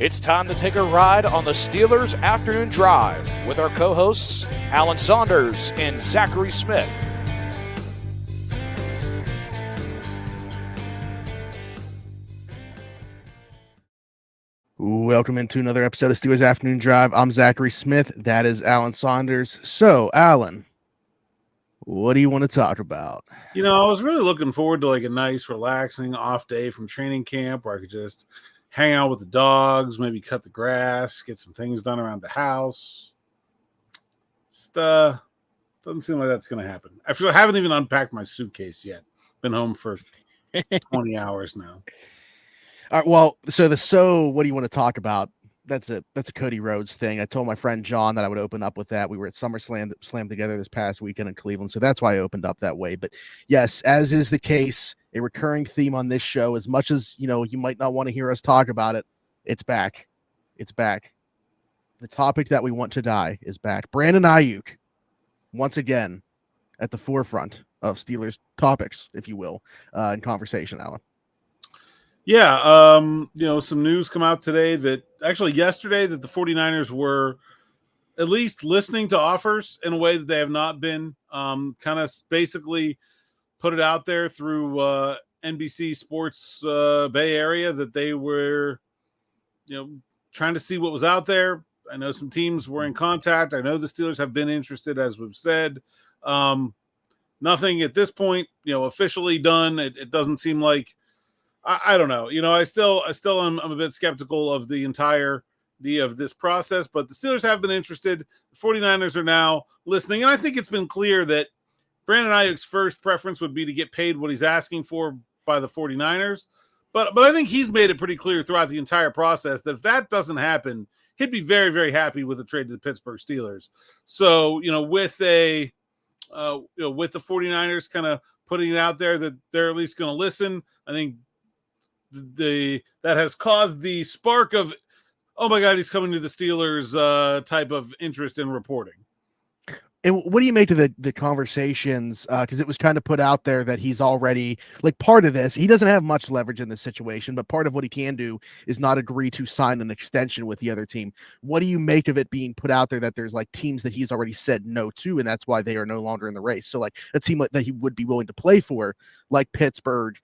It's time to take a ride on the Steelers Afternoon Drive with our co-hosts, Alan Saunders and Zachary Smith. Welcome into another episode of Steelers Afternoon Drive. I'm Zachary Smith. That is Alan Saunders. So, Alan, what do you want to talk about? You know, I was really looking forward to like a nice, relaxing off day from training camp where I could just hang out with the dogs, maybe cut the grass, get some things done around the house. Just doesn't seem like that's going to happen. I haven't even unpacked my suitcase yet. Been home for 20 hours now. All right, well, so what do you want to talk about? That's a Cody Rhodes thing. I told my friend John that I would open up with that. We were at SummerSlam together this past weekend in Cleveland, so that's why I opened up that way. But yes, as is the case, a recurring theme on this show, as much as you might not want to hear us talk about it, it's back. It's back. The topic that we want to die is back. Brandon Aiyuk, once again, at the forefront of Steelers topics, if you will, in conversation, Alan. Yeah, some news come out today yesterday that the 49ers were at least listening to offers in a way that they have not been, kind of basically put it out there through NBC Sports Bay Area that they were, trying to see what was out there. I know some teams were in contact. I know the Steelers have been interested, as we've said. Nothing at this point, officially done. It doesn't seem like, I don't know. I still am a bit skeptical of the entirety of this process, but the Steelers have been interested. The 49ers are now listening, and I think it's been clear that Brandon Aiyuk's first preference would be to get paid what he's asking for by the 49ers. But I think he's made it pretty clear throughout the entire process that if that doesn't happen, he'd be very, very happy with the trade to the Pittsburgh Steelers. So, with the 49ers kind of putting it out there that they're at least going to listen, I think that has caused the spark of, oh my God, he's coming to the Steelers type of interest in reporting. And what do you make to the conversations? Because it was kind of put out there that he's already part of this. He doesn't have much leverage in this situation, but part of what he can do is not agree to sign an extension with the other team. What do you make of it being put out there that there's teams that he's already said no to, and that's why they are no longer in the race? So a team that he would be willing to play for, like Pittsburgh,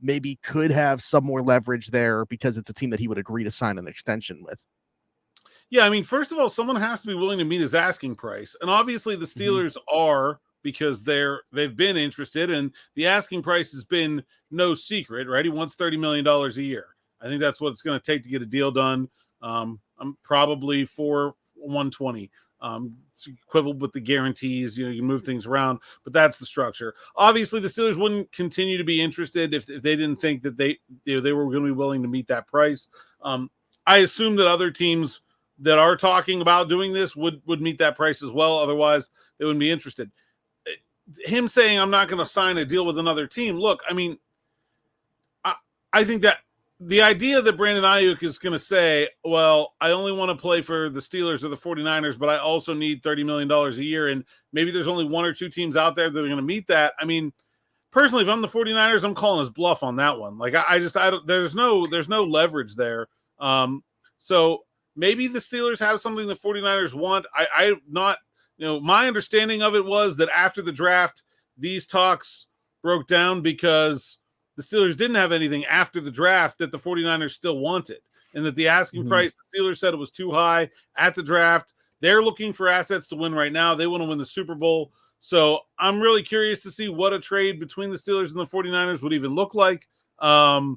maybe could have some more leverage there because it's a team that he would agree to sign an extension with. Yeah, I mean, first of all, someone has to be willing to meet his asking price. And obviously the Steelers are, because they've been interested, and the asking price has been no secret, right? He wants $30 million a year. I think that's what it's going to take to get a deal done. I'm probably for 120. It's equivalent with the guarantees, you can move things around, but that's the structure. Obviously the Steelers wouldn't continue to be interested if they didn't think that they were going to be willing to meet that price. I assume that other teams that are talking about doing this would meet that price as well. Otherwise they wouldn't be interested. Him saying, I'm not going to sign a deal with another team. Look, I mean, I think that the idea that Brandon Aiyuk is going to say, well, I only want to play for the Steelers or the 49ers, but I also need $30 million a year. And maybe there's only one or two teams out there that are going to meet that. I mean, personally, if I'm the 49ers, I'm calling his bluff on that one. There's no leverage there. So maybe the Steelers have something the 49ers want. I'm not, my understanding of it was that after the draft, these talks broke down because the Steelers didn't have anything after the draft that the 49ers still wanted, and that the asking price, the Steelers said it was too high at the draft. They're looking for assets to win right now. They want to win the Super Bowl. So I'm really curious to see what a trade between the Steelers and the 49ers would even look like. I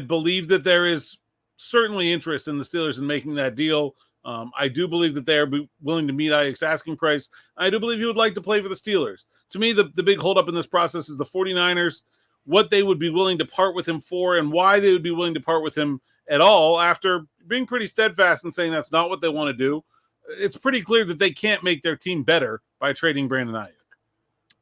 believe that there is certainly interest in the Steelers in making that deal. I do believe that they are willing to meet Aiyuk's asking price. I do believe he would like to play for the Steelers. To me, the big holdup in this process is the 49ers, what they would be willing to part with him for, and why they would be willing to part with him at all after being pretty steadfast and saying that's not what they want to do. It's pretty clear that they can't make their team better by trading Brandon Aiyuk.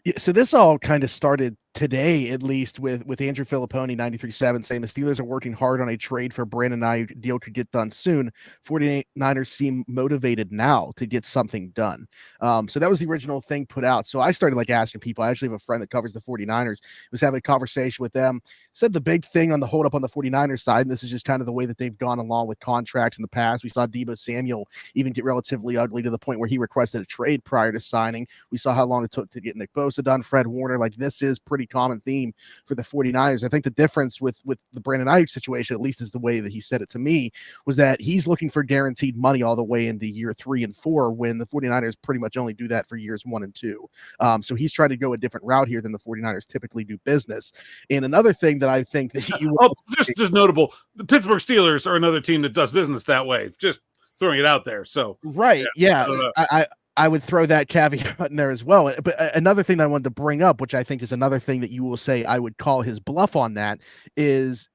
Yeah, so this all kind of started today, at least with Andrew Filipponi 93.7 saying the Steelers are working hard on a trade for Brandon Aiyuk. Deal could get done soon. 49ers seem motivated now to get something done. So that was the original thing put out. So I started like asking people. I actually have a friend that covers the 49ers, was having a conversation with them, said the big thing on the hold up on the 49ers side, and this is just kind of the way that they've gone along with contracts in the past. We saw Deebo Samuel even get relatively ugly to the point where he requested a trade prior to signing. We saw how long it took to get Nick Bosa done, Fred Warner. Like, this is pretty common theme for the 49ers. I think the difference with the Brandon Aiyuk situation, at least is the way that he said it to me, was that he's looking for guaranteed money all the way into year 3 and 4, when the 49ers pretty much only do that for years 1 and 2. So he's trying to go a different route here than the 49ers typically do business. And another thing that I think that you just notable, the Pittsburgh Steelers are another team that does business that way. Just throwing it out there. So right, yeah. I would throw that caveat in there as well. But another thing that I wanted to bring up, which I think is another thing that you will say I would call his bluff on, that is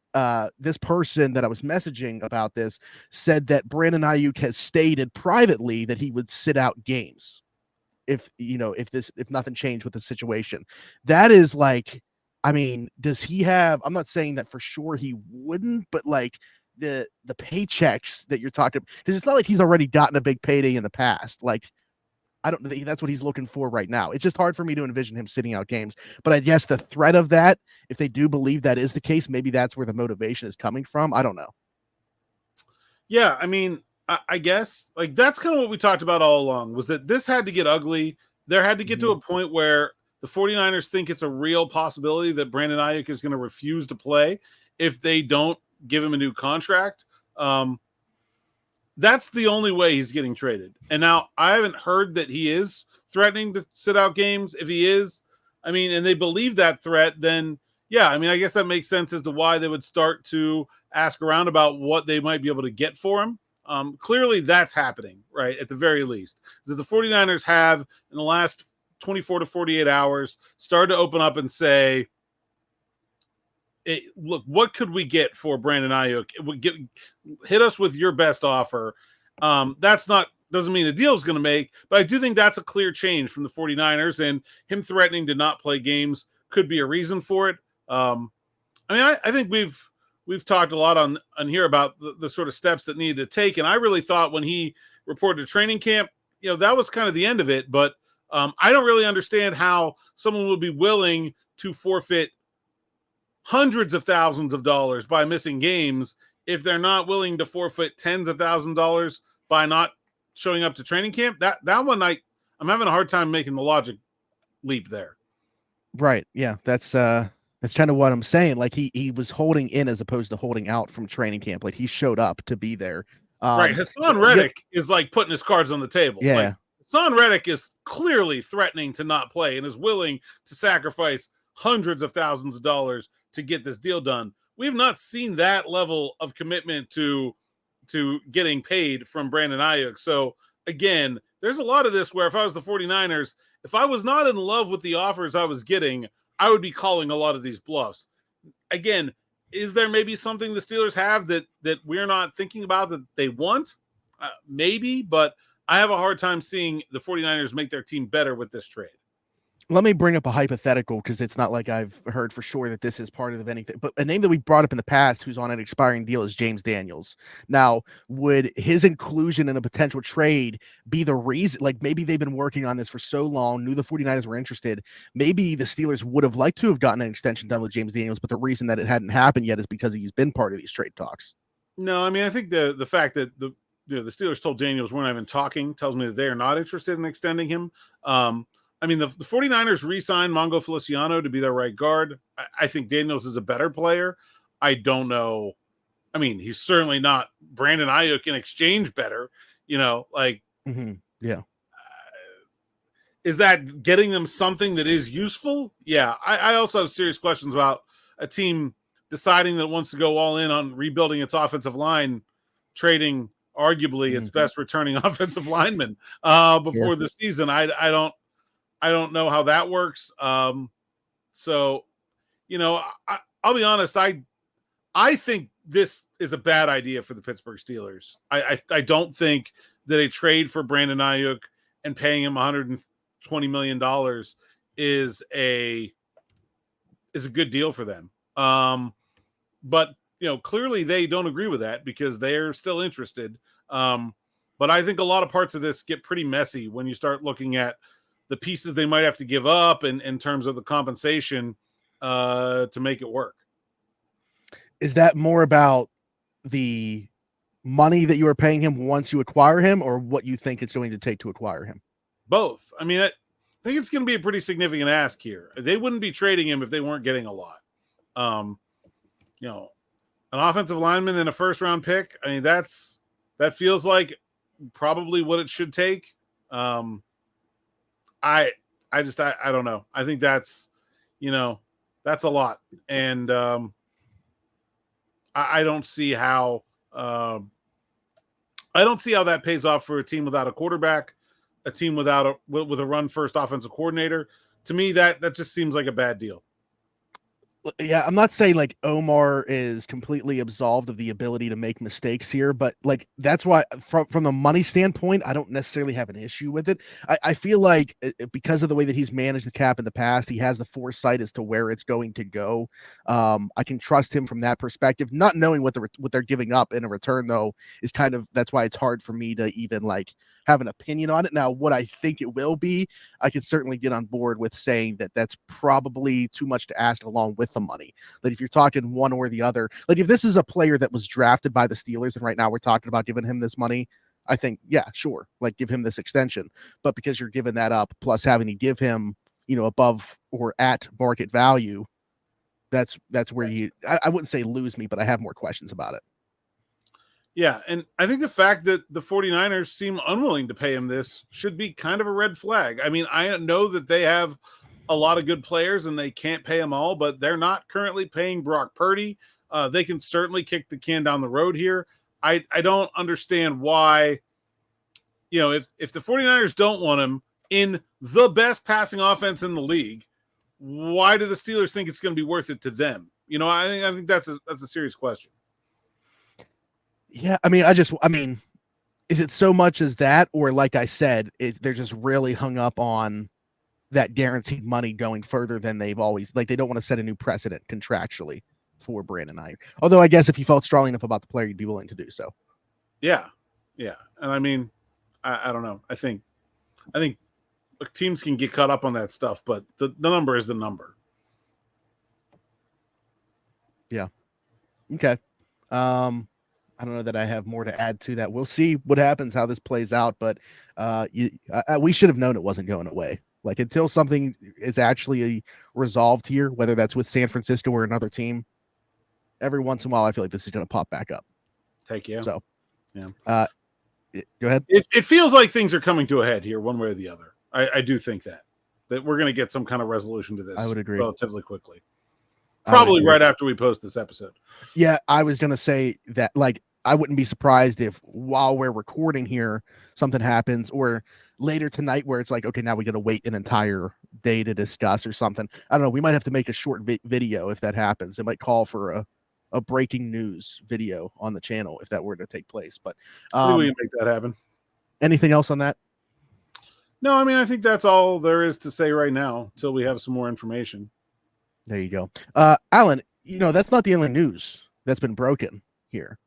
this person that I was messaging about this said that Brandon Aiyuk has stated privately that he would sit out games if nothing changed with the situation. That is like, I mean, does he have, I'm not saying that for sure he wouldn't, but like the paychecks that you're talking, because it's not like he's already gotten a big payday in the past. Like, I don't think that's what he's looking for right now. It's just hard for me to envision him sitting out games. But I guess the threat of that, if they do believe that is the case, maybe that's where the motivation is coming from. I don't know. Yeah, I mean, I guess like that's kind of what we talked about all along, was that this had to get ugly. There had to get to a point where the 49ers think it's a real possibility that Brandon Aiyuk is going to refuse to play if they don't give him a new contract. That's the only way he's getting traded. And now I haven't heard that he is threatening to sit out games. If he is, I mean, and they believe that threat, then yeah, I mean, I guess that makes sense as to why they would start to ask around about what they might be able to get for him. Clearly that's happening, right? At the very least, that the 49ers have in the last 24 to 48 hours started to open up and say, hey, look, what could we get for Brandon Aiyuk? Hit us with your best offer. Doesn't mean a deal is going to make, but I do think that's a clear change from the 49ers, and him threatening to not play games could be a reason for it. I mean, I think we've talked a lot on here about the sort of steps that needed to take. And I really thought when he reported to training camp, that was kind of the end of it. But I don't really understand how someone would be willing to forfeit hundreds of thousands of dollars by missing games if they're not willing to forfeit tens of thousands of dollars by not showing up to training camp. That one, I'm having a hard time making the logic leap there. Right. Yeah. That's kind of what I'm saying. Like he was holding in as opposed to holding out from training camp. Like he showed up to be there. Right. Hassan Reddick is like putting his cards on the table. Yeah. Like, Hassan Reddick is clearly threatening to not play and is willing to sacrifice hundreds of thousands of dollars to get this deal done. We have not seen that level of commitment to getting paid from Brandon Aiyuk. So again, there's a lot of this where if I was the 49ers, if I was not in love with the offers I was getting, I would be calling a lot of these bluffs. Again, is there maybe something the Steelers have that we're not thinking about that they want? Maybe, but I have a hard time seeing the 49ers make their team better with this trade. Let me bring up a hypothetical, because it's not like I've heard for sure that this is part of anything, but a name that we brought up in the past who's on an expiring deal is James Daniels. Now, would his inclusion in a potential trade be the reason? Like, maybe they've been working on this for so long, knew the 49ers were interested. Maybe the Steelers would have liked to have gotten an extension done with James Daniels, but the reason that it hadn't happened yet is because he's been part of these trade talks. No, I mean, I think the fact that the Steelers told Daniels we're not even talking tells me that they are not interested in extending him. I mean, the 49ers re-signed Mongo Feliciano to be their right guard. I think Daniels is a better player. I don't know. I mean, he's certainly not Brandon Aiyuk in exchange better, like, yeah. Is that getting them something that is useful? Yeah. I also have serious questions about a team deciding that it wants to go all in on rebuilding its offensive line, trading arguably its best returning offensive lineman before the season. I don't know how that works. So, I'll be honest. I think this is a bad idea for the Pittsburgh Steelers. I don't think that a trade for Brandon Aiyuk and paying him $120 million is a is a good deal for them. But clearly they don't agree with that because they're still interested. But I think a lot of parts of this get pretty messy when you start looking at the pieces they might have to give up and in terms of the compensation to make it work. Is that more about the money that you are paying him once you acquire him, or what you think it's going to take to acquire him? Both. I mean, I think it's going to be a pretty significant ask here. They wouldn't be trading him if they weren't getting a lot. An offensive lineman and a first-round pick. I mean, that feels like probably what it should take. I don't know. I think that's a lot, and I don't see how that pays off for a team without a quarterback, a team with a run-first offensive coordinator. To me, that just seems like a bad deal. Yeah, I'm not saying like Omar is completely absolved of the ability to make mistakes here, but like that's why from the money standpoint, I don't necessarily have an issue with it. I feel like because of the way that he's managed the cap in the past, he has the foresight as to where it's going to go. I can trust him from that perspective. Not knowing what they're giving up in a return, though, is that's why it's hard for me to even like have an opinion on it. Now, what I think it will be, I could certainly get on board with saying that that's probably too much to ask along with the money. That if you're talking one or the other, like if this is a player that was drafted by the Steelers and right now we're talking about giving him this money, I think, yeah, sure, like give him this extension. But because you're giving that up, plus having to give him, above or at market value, that's where I wouldn't say lose me, but I have more questions about it. Yeah, and I think the fact that the 49ers seem unwilling to pay him this should be kind of a red flag. I mean, I know that they have a lot of good players and they can't pay them all, but they're not currently paying Brock Purdy. They can certainly kick the can down the road here. I don't understand why, if the 49ers don't want him in the best passing offense in the league, why do the Steelers think it's going to be worth it to them? I think that's a serious question. Yeah, I mean, is it so much as that, or like I said, they're just really hung up on that guaranteed money going further than they've always, like, they don't want to set a new precedent contractually for Brandon Aiyuk. Although I guess if you felt strongly enough about the player, you'd be willing to do so. Yeah. And I mean, I don't know. I think look, teams can get caught up on that stuff, but the number is the number. Yeah. Okay. I don't know that I have more to add to that. We'll see what happens, how this plays out, but we should have known it wasn't going away. Like until something is actually resolved here, whether that's with San Francisco or another team, every once in a while, I feel like this is going to pop back up. Heck yeah. So, yeah. Go ahead. It feels like things are coming to a head here, one way or the other. I do think that we're going to get some kind of resolution to this. I would agree relatively quickly. Probably right after we post this episode. Yeah, I was going to say that, like, I wouldn't be surprised if while we're recording here, something happens, or later tonight where it's like, okay, now we got to wait an entire day to discuss or something. I don't know. We might have to make a short video if that happens. It might call for a breaking news video on the channel if that were to take place. But we can make that happen. Anything else on that? No, I mean, I think that's all there is to say right now until we have some more information. There you go. Alan, that's not the only news that's been broken here.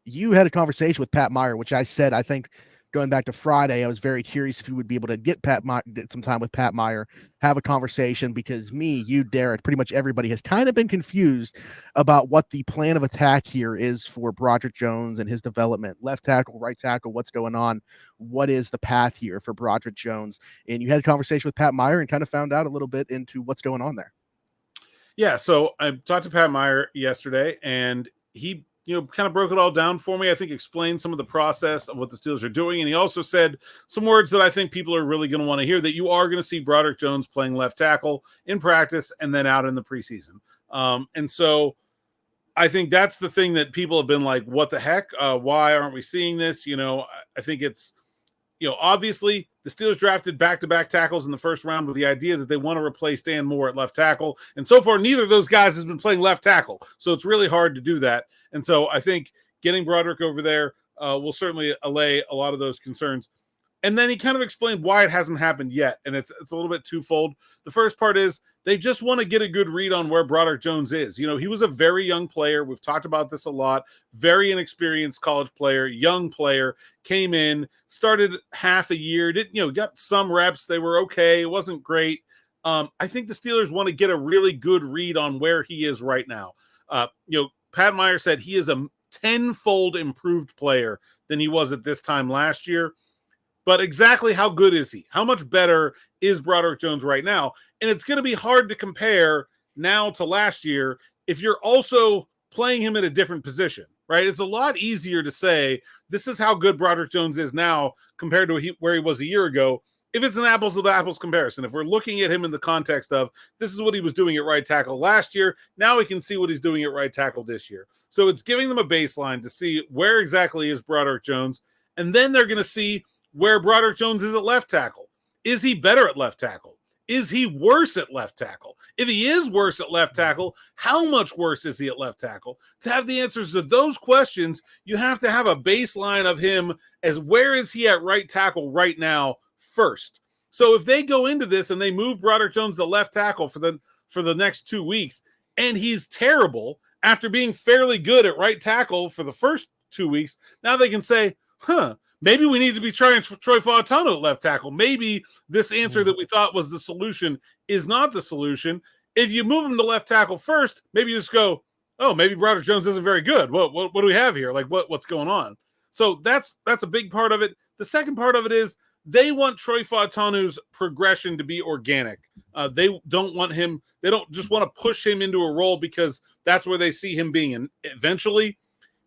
You had a conversation with Pat Meyer, which I said, I think going back to Friday, I was very curious if you would be able to get some time with Pat Meyer, have a conversation, because you, Derek, pretty much everybody has kind of been confused about what the plan of attack here is for Broderick Jones and his development. Left tackle, right tackle, what's going on? What is the path here for Broderick Jones? And you had a conversation with Pat Meyer and kind of found out a little bit into what's going on there. Yeah, so I talked to Pat Meyer yesterday, and he kind of broke it all down for me. I think explained some of the process of what the Steelers are doing. And he also said some words that I think people are really going to want to hear, that you are going to see Broderick Jones playing left tackle in practice and then out in the preseason. And so I think that's the thing that people have been like, what the heck? Why aren't we seeing this? I think it's, obviously the Steelers drafted back-to-back tackles in the first round with the idea that they want to replace Dan Moore at left tackle. And so far, neither of those guys has been playing left tackle. So it's really hard to do that. And so I think getting Broderick over there will certainly allay a lot of those concerns. And then he kind of explained why it hasn't happened yet. And it's a little bit twofold. The first part is They just want to get a good read on where Broderick Jones is. You know, he was a very young player. We've talked about this a lot. Very inexperienced college player, young player, came in, started half a year, got some reps. They were okay. It wasn't great. I think the Steelers want to get a really good read on where he is right now. Pat Meyer said he is a tenfold improved player than he was at this time last year. But exactly how good is he? How much better is Broderick Jones right now? And it's going to be hard to compare now to last year if you're also playing him in a different position, right? It's a lot easier to say this is how good Broderick Jones is now compared to where he was a year ago if it's an apples-to-apples comparison. If we're looking at him in the context of this is what he was doing at right tackle last year, now we can see what he's doing at right tackle this year. So it's giving them a baseline to see where exactly is Broderick Jones, and then they're going to see where Broderick Jones is at left tackle. Is he better at left tackle? Is he worse at left tackle? If he is worse at left tackle, how much worse is he at left tackle? To have the answers to those questions, you have to have a baseline of him as where is he at right tackle right now first. So if they go into this and they move Broderick Jones to left tackle for the next 2 weeks, and he's terrible after being fairly good at right tackle for the first 2 weeks, now they can say, maybe we need to be trying Troy Fautanu at left tackle. Maybe this answer that we thought was the solution is not the solution. If you move him to left tackle first, maybe you just go, oh, maybe Broderick Jones isn't very good. What do we have here? Like what's going on? So that's a big part of it. The second part of it is they want Troy Fautanu's progression to be organic. They don't want him. They don't just want to push him into a role because that's where they see him being. And eventually,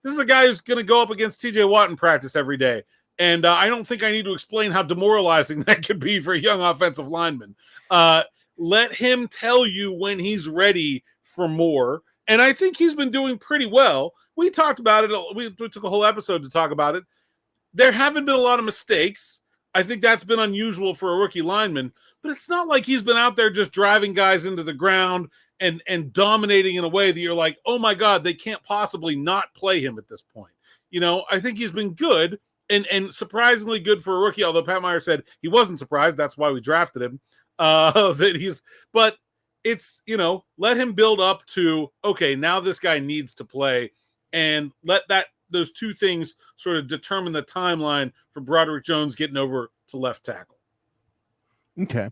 this is a guy who's going to go up against T.J. Watt in practice every day. And I don't think I need to explain how demoralizing that could be for a young offensive lineman. Let him tell you when he's ready for more. And I think he's been doing pretty well. We talked about it. We took a whole episode to talk about it. There haven't been a lot of mistakes. I think that's been unusual for a rookie lineman. But it's not like he's been out there just driving guys into the ground and dominating in a way that you're like, oh, my God, they can't possibly not play him at this point. I think he's been good. And surprisingly good for a rookie, although Pat Meyer said he wasn't surprised. That's why we drafted him. But it's, let him build up to, okay, now this guy needs to play, and let those two things sort of determine the timeline for Broderick Jones getting over to left tackle. Okay.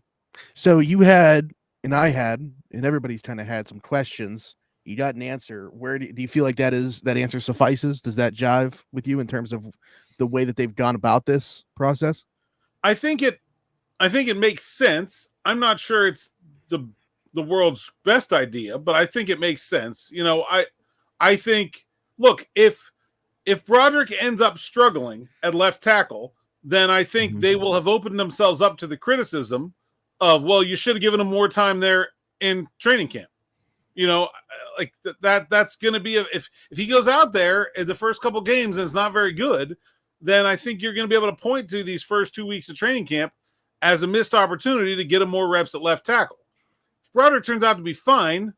So you had, and I had, and everybody's kind of had some questions. You got an answer. Where do you feel like that answer suffices? Does that jive with you in terms of the way that they've gone about this process? I think it makes sense. I'm not sure it's the world's best idea, but I think it makes sense. I think, look, if Broderick ends up struggling at left tackle, then I think they will have opened themselves up to the criticism of, well, you should have given him more time there in training camp. Like that's going to be if he goes out there in the first couple games and it's not very good, then I think you're going to be able to point to these first 2 weeks of training camp as a missed opportunity to get him more reps at left tackle. If Broderick turns out to be fine,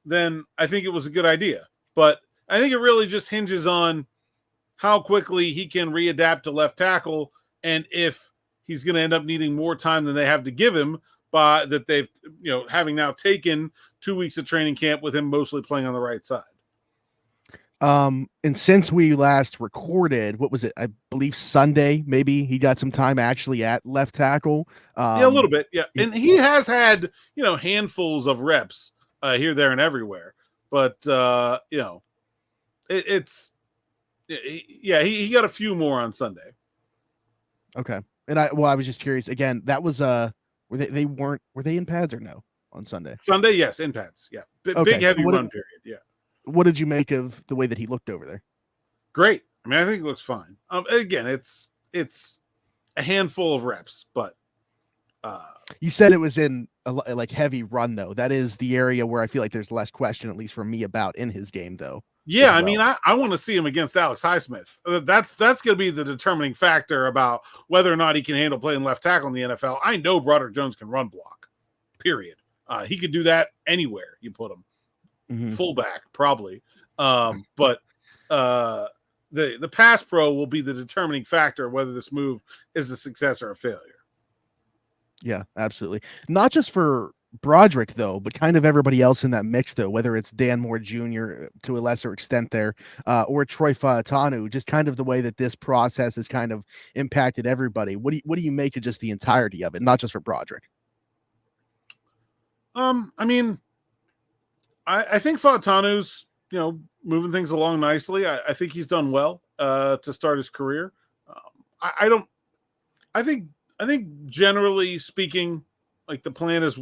then I think it was a good idea. But I think it really just hinges on how quickly he can readapt to left tackle, and if he's going to end up needing more time than they have to give him by that they've, having now taken 2 weeks of training camp with him mostly playing on the right side. And since we last recorded, what was it? I believe Sunday, maybe he got some time actually at left tackle. Yeah, a little bit. Yeah. And he has had, handfuls of reps here, there, and everywhere. But, he got a few more on Sunday. Okay. And I was just curious again, that was, were they in pads or no on Sunday? Sunday, yes, in pads. Yeah. Big heavy run period. Yeah. What did you make of the way that he looked over there? Great. I mean, I think it looks fine. Again, it's a handful of reps, but you said it was in a like heavy run though. That is the area where I feel like there's less question, at least from me, about in his game though. Yeah, I mean, I want to see him against Alex Highsmith. That's going to be the determining factor about whether or not he can handle playing left tackle in the NFL. I know Broderick Jones can run block. Period. He could do that anywhere you put him. Fullback probably, but the pass pro will be the determining factor of whether this move is a success or a failure. Yeah, absolutely. Not just for Broderick, though, but kind of everybody else in that mix, though, whether it's Dan Moore Jr. to a lesser extent there, or Troy Fautanu, just kind of the way that this process has kind of impacted everybody. What do you make of just the entirety of it, not just for Broderick? I mean, I think Fautanu's, moving things along nicely. I think he's done well to start his career. I think generally speaking, like the plan is,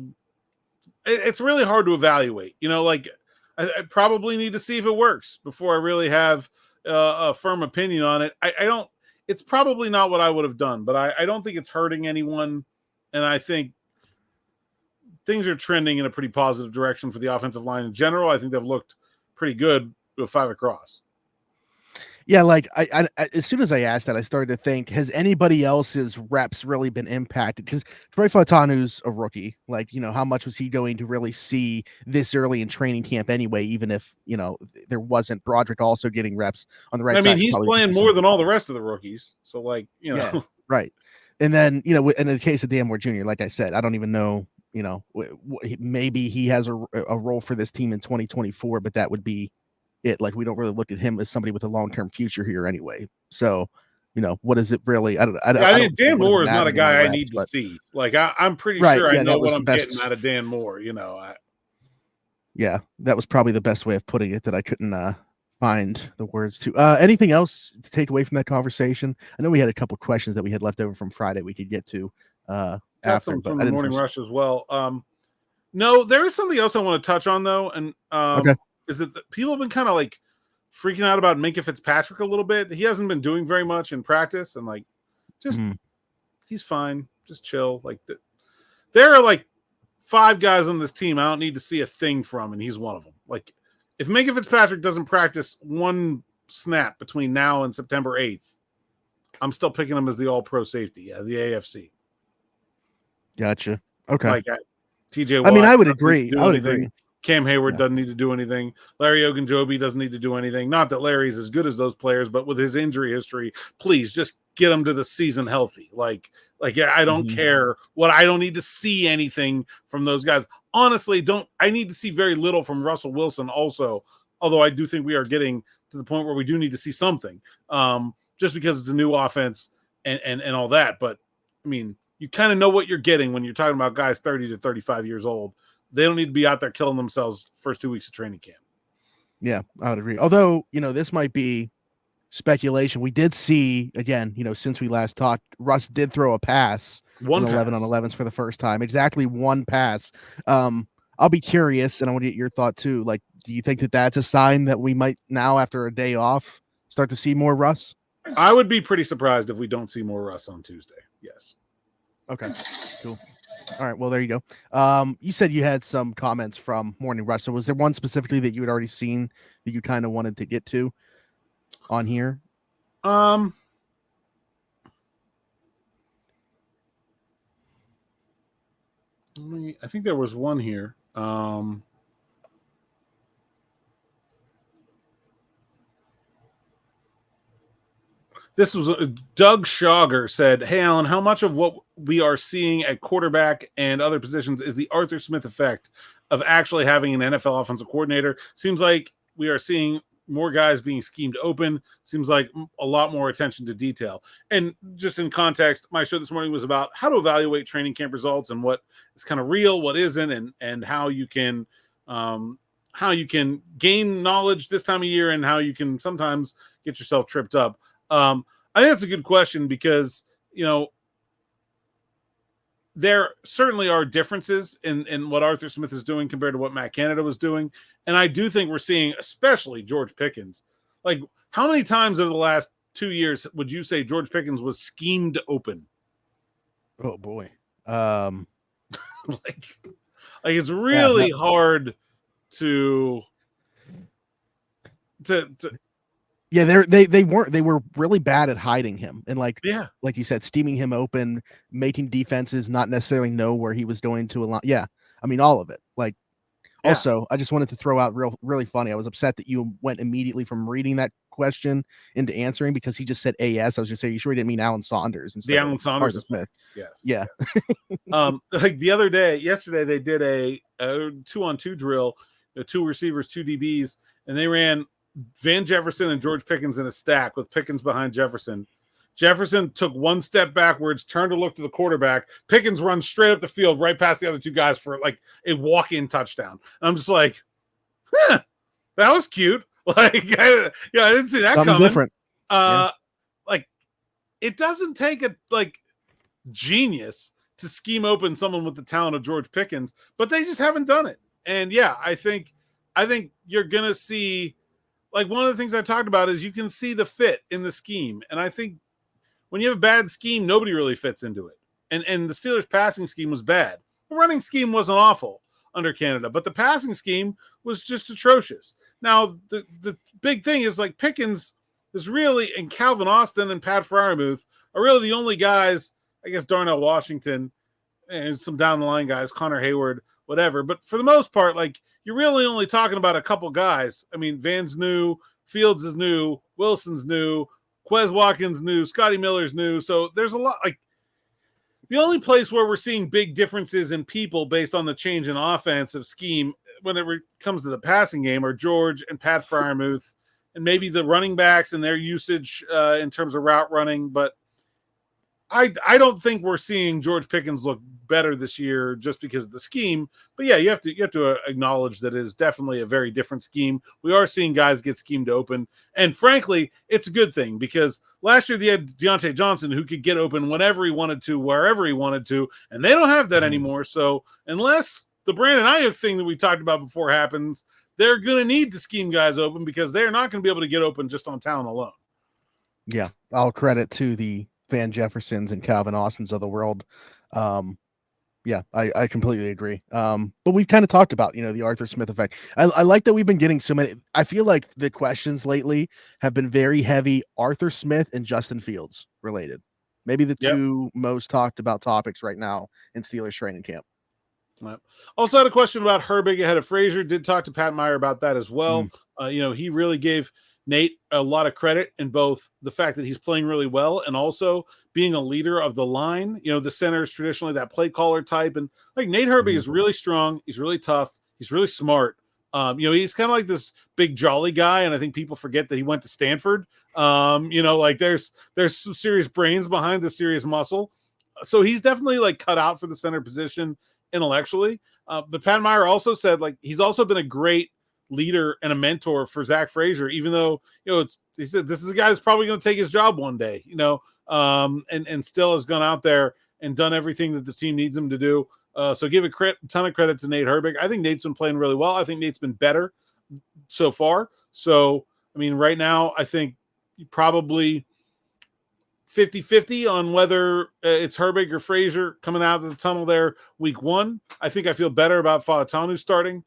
it's really hard to evaluate. I probably need to see if it works before I really have a firm opinion on it. I don't. It's probably not what I would have done, but I don't think it's hurting anyone, and I think things are trending in a pretty positive direction for the offensive line in general. I think they've looked pretty good with 5 across. Yeah, like I as soon as I asked that, I started to think, has anybody else's reps really been impacted? Because Troy Fautanu's a rookie. Like, how much was he going to really see this early in training camp anyway, even if, there wasn't Broderick also getting reps on the right side? I mean, he's playing more than all the rest of the rookies. So, Yeah, right. And then, in the case of Dan Moore Jr., like I said, I don't even know, maybe he has a role for this team in 2024, but that would be it. Like, we don't really look at him as somebody with a long-term future here anyway. So, what is it really? I mean, Dan Moore is not a guy I need to see. Like, I'm pretty sure I know what I'm getting out of Dan Moore. Yeah, that was probably the best way of putting it that I couldn't find the words to. Anything else to take away from that conversation? I know we had a couple questions that we had left over from Friday we could get to. Got some from the morning rush as well. No, there is something else I want to touch on though, and okay. Is that people have been kind of like freaking out about Minkah Fitzpatrick a little bit. He hasn't been doing very much in practice, and he's fine. Just chill. Like there are like 5 guys on this team I don't need to see a thing from, and he's one of them. Like if Minkah Fitzpatrick doesn't practice one snap between now and September 8th, I'm still picking him as the all-pro safety. Yeah, the AFC. Gotcha. Okay. Like TJ. I mean, I would agree. I would agree. Cam Hayward doesn't need to do anything. Larry Ogunjobi doesn't need to do anything. Not that Larry's as good as those players, but with his injury history, please just get him to the season healthy. Like I don't care what. I don't need to see anything from those guys. Honestly, I need to see very little from Russell Wilson also, although I do think we are getting to the point where we do need to see something, just because it's a new offense and all that. But, I mean, you kind of know what you're getting when you're talking about guys 30 to 35 years old. They don't need to be out there killing themselves first 2 weeks of training camp. Yeah, I would agree. Although, this might be speculation. We did see, again, since we last talked, Russ did throw a pass in 11-on-11s for the first time. Exactly one pass. I'll be curious, and I want to get your thought too. Like, do you think that that's a sign that we might now, after a day off, start to see more Russ? I would be pretty surprised if we don't see more Russ on Tuesday. Yes. Okay, cool. All right, well, there you go. You said you had some comments from Morning Rush. So was there one specifically that you had already seen that you kind of wanted to get to on here? I think there was one here. This was Doug Schauger said, "Hey, Alan, how much of what we are seeing at quarterback and other positions is the Arthur Smith effect of actually having an NFL offensive coordinator? Seems like we are seeing more guys being schemed open. Seems like a lot more attention to detail." And just in context, my show this morning was about how to evaluate training camp results and what is kind of real, what isn't, and how you can gain knowledge this time of year and how you can sometimes get yourself tripped up. I think that's a good question because, there certainly are differences in what Arthur Smith is doing compared to what Matt Canada was doing. And I do think we're seeing, especially George Pickens, like how many times over the last 2 years would you say George Pickens was schemed open? Oh boy. Like it's really hard to yeah, they were really bad at hiding him and like you said, steaming him open, making defenses not necessarily know where he was going to a lot. Yeah, I mean all of it. Like Yeah. Also, I just wanted to throw out really funny. I was upset that you went immediately from reading that question into answering because he just said AS. I was just saying, you sure he didn't mean Alan Saunders instead The of Alan Saunders Arthur Smith? Yes. Yeah. Like yesterday they did a 2-on-2 drill, 2 receivers, 2 DBs, and they ran Van Jefferson and George Pickens in a stack with Pickens behind Jefferson. Jefferson took 1 step backwards, turned to look to the quarterback. Pickens runs straight up the field, right past the other 2 guys for like a walk-in touchdown. And I'm just like, that was cute. Like, I didn't see that Something coming. different. Like, it doesn't take a genius to scheme open someone with the talent of George Pickens, but they just haven't done it. And yeah, I think you're gonna see, like, one of the things I talked about is you can see the fit in the scheme, and I think when you have a bad scheme, nobody really fits into it. And the Steelers' passing scheme was bad. The running scheme wasn't awful under Canada, but the passing scheme was just atrocious. Now, the big thing is, like, Pickens is really, and Calvin Austin and Pat Freiermuth are really the only guys, I guess Darnell Washington and some down the line guys, Connor Hayward, whatever. But for the most part, like, you're really only talking about a couple guys. I mean, Van's new, Fields is new, Wilson's new, Quez Watkins new, Scotty Miller's new. So there's a lot. Like, the only place where we're seeing big differences in people based on the change in offensive scheme when it comes to the passing game are George and Pat Freiermuth and maybe the running backs and their usage in terms of route running. But I don't think we're seeing George Pickens look better this year just because of the scheme. But yeah, you have to acknowledge that it is definitely a very different scheme. We are seeing guys get schemed open, and frankly, it's a good thing because last year they had Deontay Johnson who could get open whenever he wanted to, wherever he wanted to, and they don't have that anymore. So unless the Brandon Aiyuk thing that we talked about before happens, they're going to need to scheme guys open because they're not going to be able to get open just on talent alone. Yeah, all credit to the Van Jeffersons and Calvin Austins of the world. Yeah, I completely agree. But we've kind of talked about, the Arthur Smith effect. I like that we've been getting so many. I feel like the questions lately have been very heavy Arthur Smith and Justin Fields related. Maybe the two most talked about topics right now in Steelers training camp. Right. Also had a question about Herbig ahead of Frazier. Did talk to Pat Meyer about that as well. He really gave Nate a lot of credit in both the fact that he's playing really well and also being a leader of the line. The center is traditionally that play caller type. And like Nate Herbig is really strong. He's really tough. He's really smart. He's kind of like this big jolly guy. And I think people forget that he went to Stanford. There's some serious brains behind the serious muscle. So he's definitely like cut out for the center position intellectually. But Pat Meyer also said like he's also been a great leader and a mentor for Zach Frazier, even though, he said this is a guy that's probably going to take his job one day, and still has gone out there and done everything that the team needs him to do. So give a ton of credit to Nate Herbig. I think Nate's been playing really well. I think Nate's been better so far. So, I mean, right now, I think probably 50-50 on whether it's Herbig or Frazier coming out of the tunnel there week 1. I think I feel better about Fautanu starting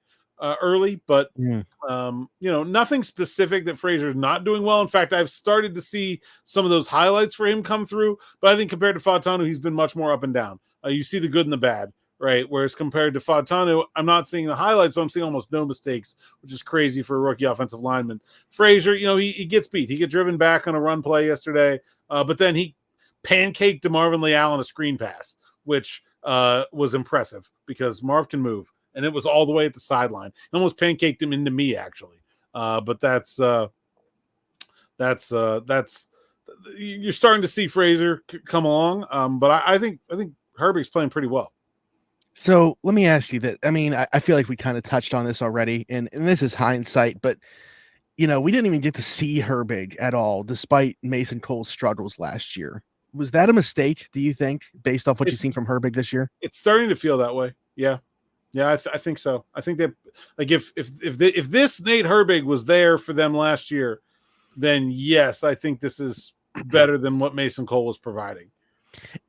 early, but nothing specific that Frazier's not doing well. In fact, I've started to see some of those highlights for him come through, but I think compared to Fautanu, he's been much more up and down. You see the good and the bad, right? Whereas compared to Fautanu, I'm not seeing the highlights, but I'm seeing almost no mistakes, which is crazy for a rookie offensive lineman. Frazier, he gets beat. He got driven back on a run play yesterday, but then he pancaked DeMarvin Leal on a screen pass, which was impressive because Marv can move. And it was all the way at the sideline. It almost pancaked him into me, actually. But that's you're starting to see Frazier come along. But I think Herbig's playing pretty well. So let me ask you that. I mean, I feel like we kind of touched on this already, and this is hindsight, but we didn't even get to see Herbig at all, despite Mason Cole's struggles last year. Was that a mistake, do you think, based off what you've seen from Herbig this year? It's starting to feel that way. Yeah. Yeah, I think so. I think that like if this Nate Herbig was there for them last year, then yes, I think this is better than what Mason Cole was providing.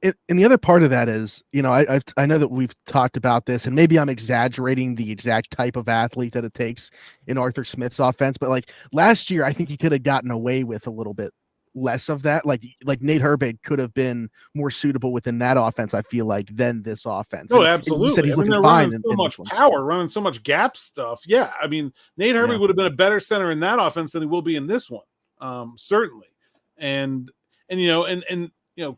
And the other part of that is, I know that we've talked about this, and maybe I'm exaggerating the exact type of athlete that it takes in Arthur Smith's offense, but like last year, I think he could have gotten away with a little bit less of that. Like Nate Herbig could have been more suitable within that offense, I feel like, than this offense. Oh, and absolutely. You said he's looking they're fine running in so much power, running so much gap stuff. Yeah, I mean, Nate Herbig would have been a better center in that offense than he will be in this one, certainly. And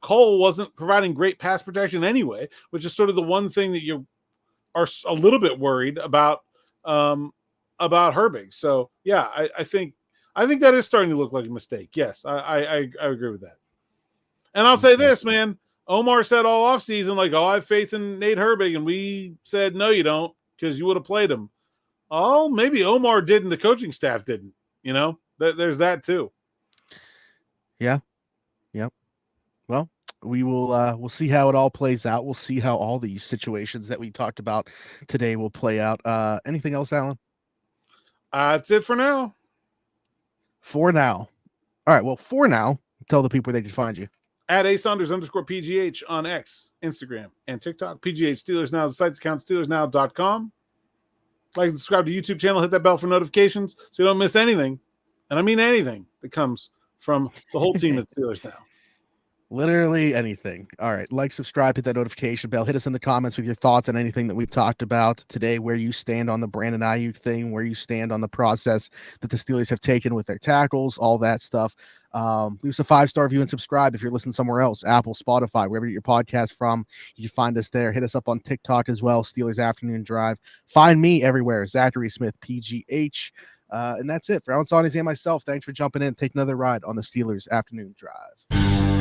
Cole wasn't providing great pass protection anyway, which is sort of the one thing that you are a little bit worried about Herbig. So yeah, I think that is starting to look like a mistake. Yes, I agree with that. And I'll say this, man. Omar said all offseason, like, I have faith in Nate Herbig. And we said, no, you don't, because you would have played him. Oh, maybe Omar did and the coaching staff didn't. There's that too. Yeah. Yep. Well, we'll see how it all plays out. We'll see how all these situations that we talked about today will play out. Anything else, Alan? That's it for now. For now. All right. Well, for now, tell the people where they can find you. At @Saunders_PGH on X, Instagram, and TikTok. PGH Steelers Now is the site's account, SteelersNow.com. Like and subscribe to the YouTube channel. Hit that bell for notifications so you don't miss anything. And I mean anything that comes from the whole team at Steelers Now. Literally anything. All right. Like, subscribe, hit that notification bell. Hit us in the comments with your thoughts on anything that we've talked about today, where you stand on the Brandon Aiyuk thing, where you stand on the process that the Steelers have taken with their tackles, all that stuff. Leave us a 5-star review and subscribe if you're listening somewhere else, Apple, Spotify, wherever you get your podcast from. You can find us there. Hit us up on TikTok as well, Steelers Afternoon Drive. Find me everywhere, Zachary Smith, PGH. And that's it. For Alan Saunders and myself, thanks for jumping in. Take another ride on the Steelers Afternoon Drive.